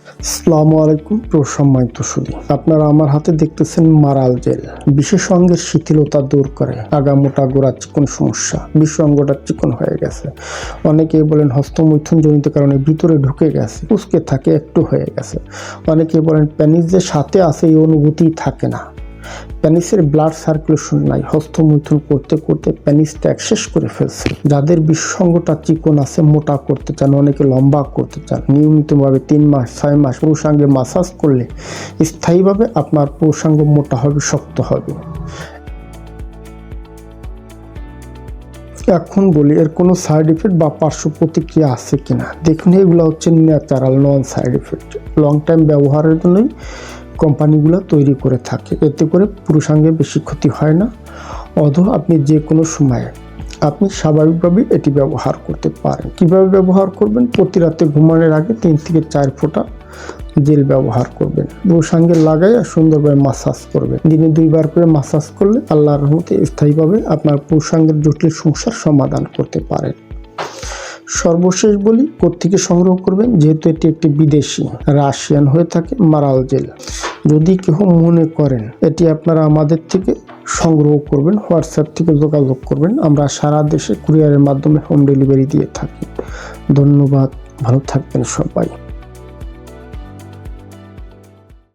আসসালামু আলাইকুম সম্মানিত সুধী, আপনারা আমার হাতে দেখতেছেন মারাল জেল। বিশেষ অঙ্গের শিথিলতা দূর করে, আগামোটা গোড়া চিকন সমস্যা, বিশ্ব অঙ্গটা চিকন হয়ে গেছে, অনেকেই বলেন হস্তমৈথুন জনিত কারণে ভিতরে ঢুকে গেছে, উস্কে থাকে, একটু হয়ে গেছে। অনেকেই বলেন প্যানিস যে সাথে আছে এই অনুভূতি থাকে না, প্যানিসের ব্লাড সার্কুলেশন নাই, হস্তমৈথুন করতে করতে প্যানিসটা শেষ করে ফেলছে। যাদের বিশ্বঙ্গটা চিকন আছে, মোটা করতে চান, অনেকে লম্বা করতে চান, নিয়মিতভাবে 3 মাস 6 মাস পুরুষাঙ্গে মাসাজ করলে স্থায়ীভাবে আপনার পুরুষাঙ্গ মোটা হবে, শক্ত হবে। এখন বলি এর কোনো সাইড ইফেক্ট বা পার্শ্ব প্রতিক্রিয়া আছে কিনা। দেখুন, এগুলো হচ্ছে ন্যাচারাল, নন সাইড ইফেক্ট, লং টাইম ব্যবহারের জন্যই কোম্পানিগুলো তৈরি করে থাকে। এতে করে পুরুষাঙ্গে বেশি ক্ষতি হয় না। অথবা আপনি যে কোনো সময়ে আপনি স্বাভাবিকভাবে এটি ব্যবহার করতে পারেন। কিভাবে ব্যবহার করবেন? প্রতি রাতে ঘুমানোর আগে 3 থেকে 4 ফোঁটা জেল ব্যবহার করবেন, পুরুষাঙ্গে লাগাইয়া সুন্দরভাবে মাসাজ করবেন। দিনে 2 বার করে মাসাজ করলে আল্লাহর রহমতে স্থায়ীভাবে আপনার পুরুষাঙ্গের জটিল সমস্যার সমাধান করতে পারেন। সর্বশেষ বলি, কোত্থেকে সংগ্রহ করবেন, যেহেতু এটি একটি বিদেশি রাশিয়ান হয়ে থাকে মারাল জেল। যদি কেউ মনে করেন এটি আপনারা আমাদের থেকে সংগ্রহ করবেন, হোয়াটসঅ্যাপ থেকে যোগাযোগ করবেন, আমরা সারা দেশে কুরিয়ারের মাধ্যমে হোম ডেলিভারি দিয়ে থাকি। ধন্যবাদ, ভালো থাকবেন সবাই।